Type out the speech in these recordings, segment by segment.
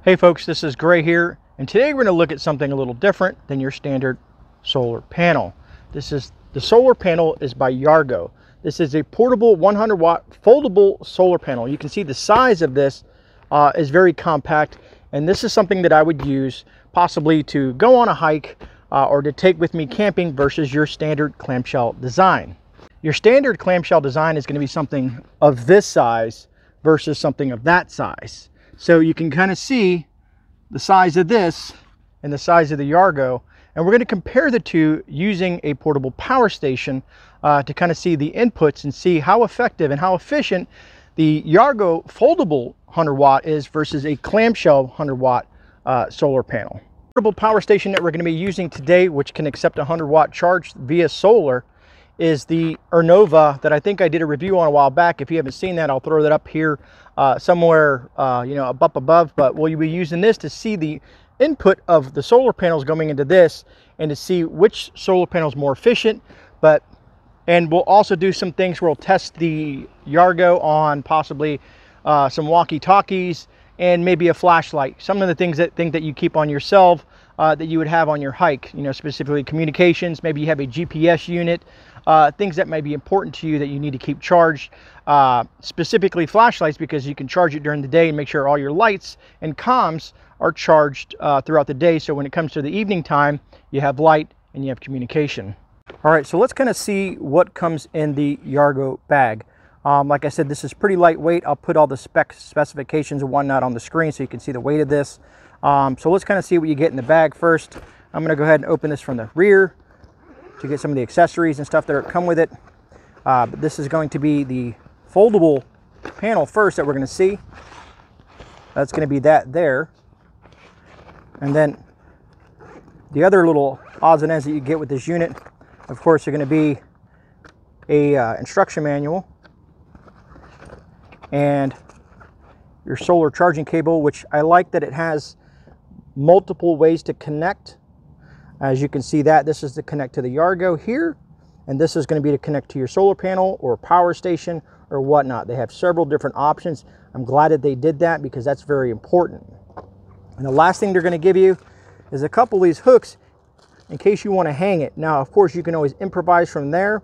Hey folks, this is Gray here, and today we're going to look at something a little different than your standard solar panel. The solar panel is by Yargo. This is a portable 100 watt foldable solar panel. You can see the size of this is very compact, and this is something that I would use possibly to go on a hike or to take with me camping versus your standard clamshell design. Your standard clamshell design is going to be something of this size versus something of that size. So you can kind of see the size of this and the size of the Yargo, and we're going to compare the two using a portable power station to kind of see the inputs and see how effective and how efficient the Yargo foldable 100 watt is versus a clamshell 100 watt solar panel. The portable power station that we're going to be using today, which can accept a 100 watt charge via solar, is the Ernova that I think I did a review on a while back. If you haven't seen that, I'll throw that up here somewhere, up above. But we'll be using this to see the input of the solar panels going into this and to see which solar panel is more efficient. And we'll also do some things where we'll test the Yargo on possibly some walkie-talkies and maybe a flashlight. Some of the things that you keep on yourself that you would have on your hike, specifically communications. Maybe you have a GPS unit, things that may be important to you that you need to keep charged, specifically flashlights, because you can charge it during the day and make sure all your lights and comms are charged throughout the day. So when it comes to the evening time, you have light and you have communication. All right, so let's kind of see what comes in the Yargo bag. Like I said, this is pretty lightweight. I'll put all the specifications and whatnot on the screen so you can see the weight of this. So let's kind of see what you get in the bag first. I'm going to go ahead and open this from the rear to get some of the accessories and stuff that come with it. But this is going to be the foldable panel first that we're going to see. That's going to be that there. And then the other little odds and ends that you get with this unit, of course, are going to be a instruction manual and your solar charging cable, which I like that it has multiple ways to connect. As you can see, that this is to connect to the Yargo here, and this is going to be to connect to your solar panel or power station or whatnot. They have several different options. I'm glad that they did that because that's very important. And the last thing they're going to give you is a couple of these hooks in case you want to hang it. Now, of course, you can always improvise from there,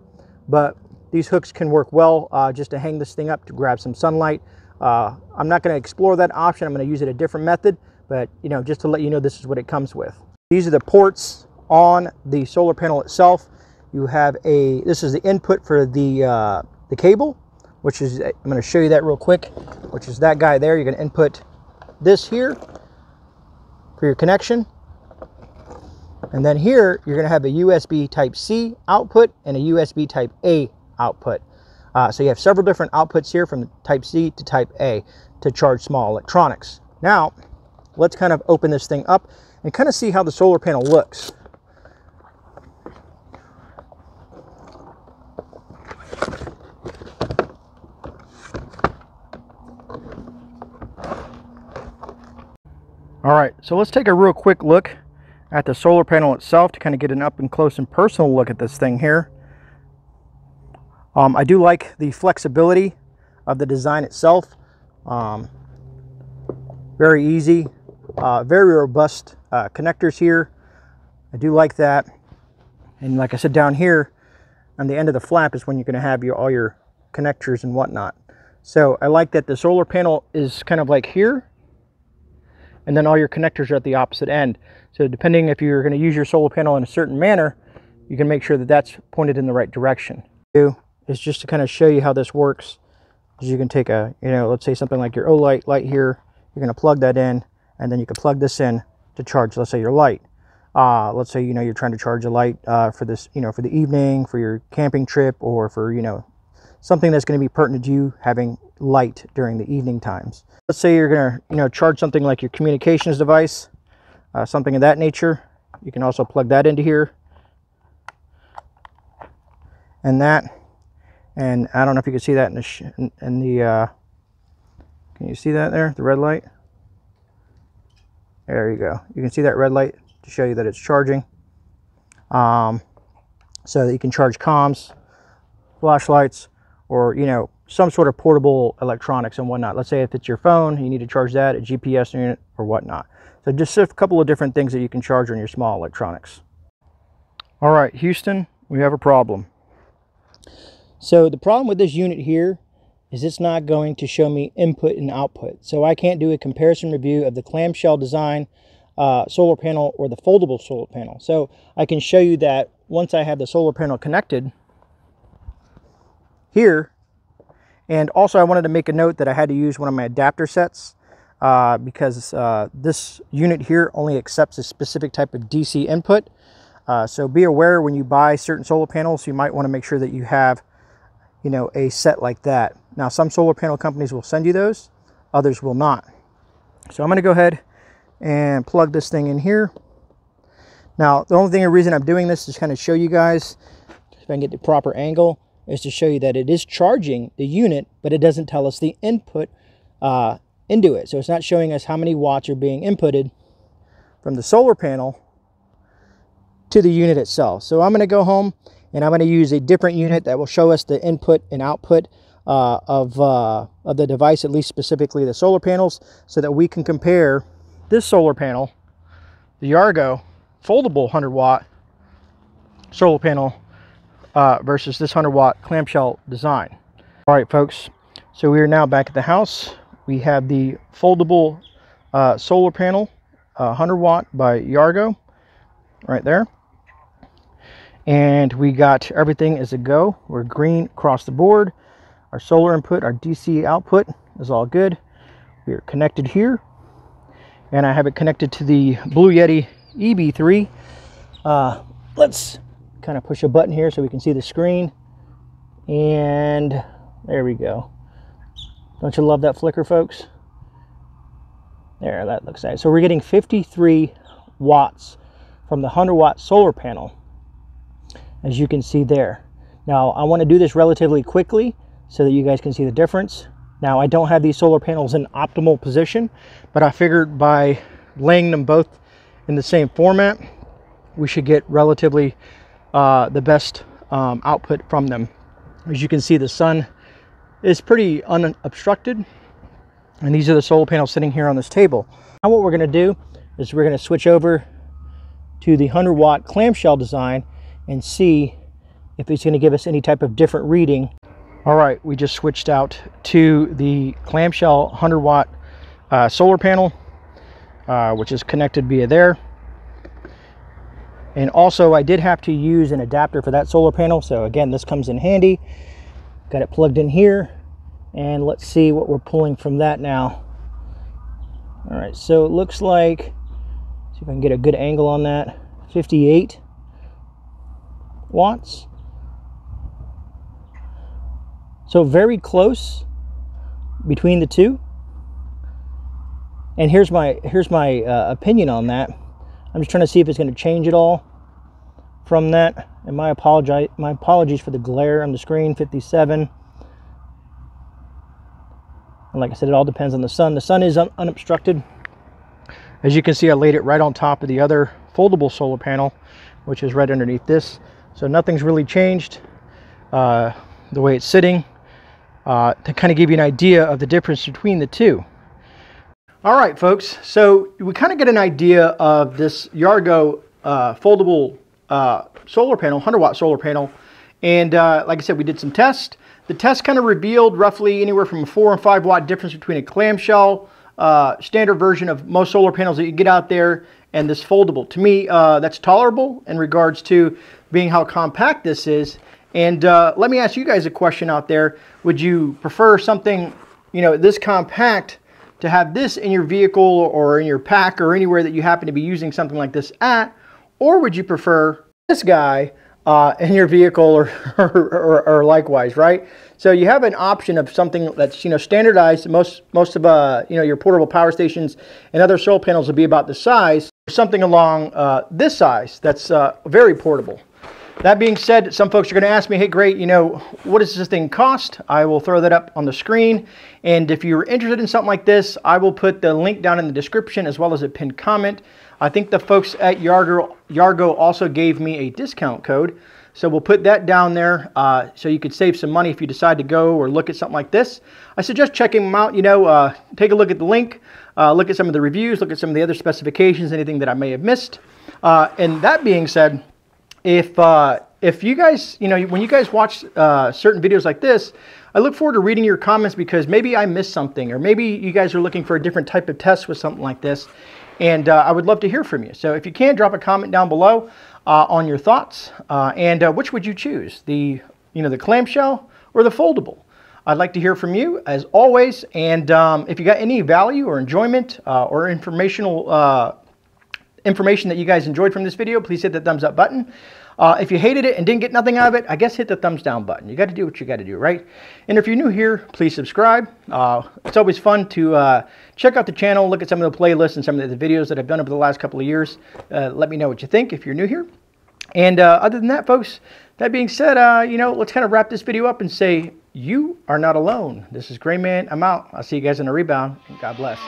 but these hooks can work well just to hang this thing up to grab some sunlight. I'm not going to explore that option. I'm going to use it a different method, but just to let you know, this is what it comes with. These are the ports on the solar panel itself. You have this is the input for the cable, which is, I'm going to show you that real quick, which is that guy there. You're going to input this here for your connection. And then here, you're going to have a USB Type-C output and a USB Type-A output. So you have several different outputs here from Type-C to Type-A to charge small electronics. Now, let's kind of open this thing up and kind of see how the solar panel looks. All right, so let's take a real quick look at the solar panel itself to kind of get an up and close and personal look at this thing here. I do like the flexibility of the design itself. Very easy, very robust connectors here. I do like that. And like I said, down here on the end of the flap is when you're going to have all your connectors and whatnot. So I like that the solar panel is kind of like here, and then all your connectors are at the opposite end. So depending if you're going to use your solar panel in a certain manner, you can make sure that that's pointed in the right direction. Is just to kind of show you how this works. Is you can take let's say something like your light here. You're going to plug that in, and then you can plug this in to charge, let's say, your light. Let's say you're trying to charge a light for this, for the evening, for your camping trip, or for something that's going to be pertinent to you having light during the evening times. Let's say you're going to charge something like your communications device, something of that nature. You can also plug that into here, and that. And I don't know if you can see that in the can you see that there, the red light? There you go. You can see that red light to show you that it's charging. So that you can charge comms, flashlights, or some sort of portable electronics and whatnot. Let's say if it's your phone, you need to charge that, a GPS unit or whatnot. So just a couple of different things that you can charge on your small electronics. All right, Houston, we have a problem. So the problem with this unit here is it's not going to show me input and output. So I can't do a comparison review of the clamshell design solar panel or the foldable solar panel. So I can show you that once I have the solar panel connected here. And also I wanted to make a note that I had to use one of my adapter sets because this unit here only accepts a specific type of DC input. So be aware when you buy certain solar panels, you might want to make sure that you have, you know, a set like that. Now some solar panel companies will send you those, others will not. So I'm going to go ahead and plug this thing in here. Now the only reason I'm doing this is kind of show you guys, if I can get the proper angle, is to show you that it is charging the unit, but it doesn't tell us the input into it. So it's not showing us how many watts are being inputted from the solar panel to the unit itself. So I'm going to go home and I'm going to use a different unit that will show us the input and output of the device, at least specifically the solar panels, so that we can compare this solar panel, the Yargo foldable 100-watt solar panel, versus this 100-watt clamshell design. All right, folks, so we are now back at the house. We have the foldable solar panel, 100-watt by Yargo, right there. And we got everything as a go. We're green across the board. Our solar input, our DC output is all good. We are connected here. And I have it connected to the Blue Yeti EB3. Let's kind of push a button here so we can see the screen, and there we go. Don't you love that flicker, folks? There, that looks nice. So we're getting 53 watts from the 100-watt solar panel, as you can see there. Now I want to do this relatively quickly so that you guys can see the difference. Now I don't have these solar panels in optimal position, but I figured by laying them both in the same format, we should get relatively the best output from them. As you can see, the sun is pretty unobstructed, and these are the solar panels sitting here on this table. Now what we're going to do is we're going to switch over to the 100-watt clamshell design and see if it's going to give us any type of different reading. All right, we just switched out to the clamshell 100-watt solar panel, which is connected via there. And also I did have to use an adapter for that solar panel. So again, this comes in handy. Got it plugged in here. And let's see what we're pulling from that now. All right, so it looks like, see if I can get a good angle on that, 58 watts. So very close between the two. And here's my opinion on that. I'm just trying to see if it's going to change at all from that. And my apologies for the glare on the screen. 57. And like I said, it all depends on the sun. The sun is unobstructed. As you can see, I laid it right on top of the other foldable solar panel, which is right underneath this. So nothing's really changed the way it's sitting, to kind of give you an idea of the difference between the two. All right, folks, so we kind of get an idea of this Yargo foldable solar panel, 100-watt solar panel. And like I said, we did some tests. The test kind of revealed roughly anywhere from a 4 and 5 watt difference between a clamshell standard version of most solar panels that you get out there and this foldable. To me, that's tolerable in regards to being how compact this is. And let me ask you guys a question out there. Would you prefer something, you know, this compact, to have this in your vehicle or in your pack or anywhere that you happen to be using something like this at? Or would you prefer this guy in your vehicle or likewise, right? So you have an option of something that's, you know, standardized. Most of you know, your portable power stations and other solar panels will be about the size, something along this size that's very portable. That being said, some folks are going to ask me, hey, great, you know, what does this thing cost? I will throw that up on the screen. And if you're interested in something like this, I will put the link down in the description as well as a pinned comment. I think the folks at Yargo also gave me a discount code. So we'll put that down there so you could save some money if you decide to go or look at something like this. I suggest checking them out. You know, take a look at the link, look at some of the reviews, look at some of the other specifications, anything that I may have missed. And that being said, if you guys, you know, when you guys watch certain videos like this, I look forward to reading your comments because maybe I missed something, or maybe you guys are looking for a different type of test with something like this. And I would love to hear from you. So if you can, drop a comment down below on your thoughts. And which would you choose? The clamshell or the foldable? I'd like to hear from you as always. And if you got any value or enjoyment or information that you guys enjoyed from this video, please hit the thumbs up button. If you hated it and didn't get nothing out of it, I guess hit the thumbs down button. You got to do what you got to do, right? And if you're new here, please subscribe. It's always fun to check out the channel, look at some of the playlists and some of the videos that I've done over the last couple of years. Let me know what you think if you're new here. And other than that, folks, that being said, you know, let's kind of wrap this video up and say, you are not alone. This is GreyMan. I'm out. I'll see you guys in a rebound. God bless.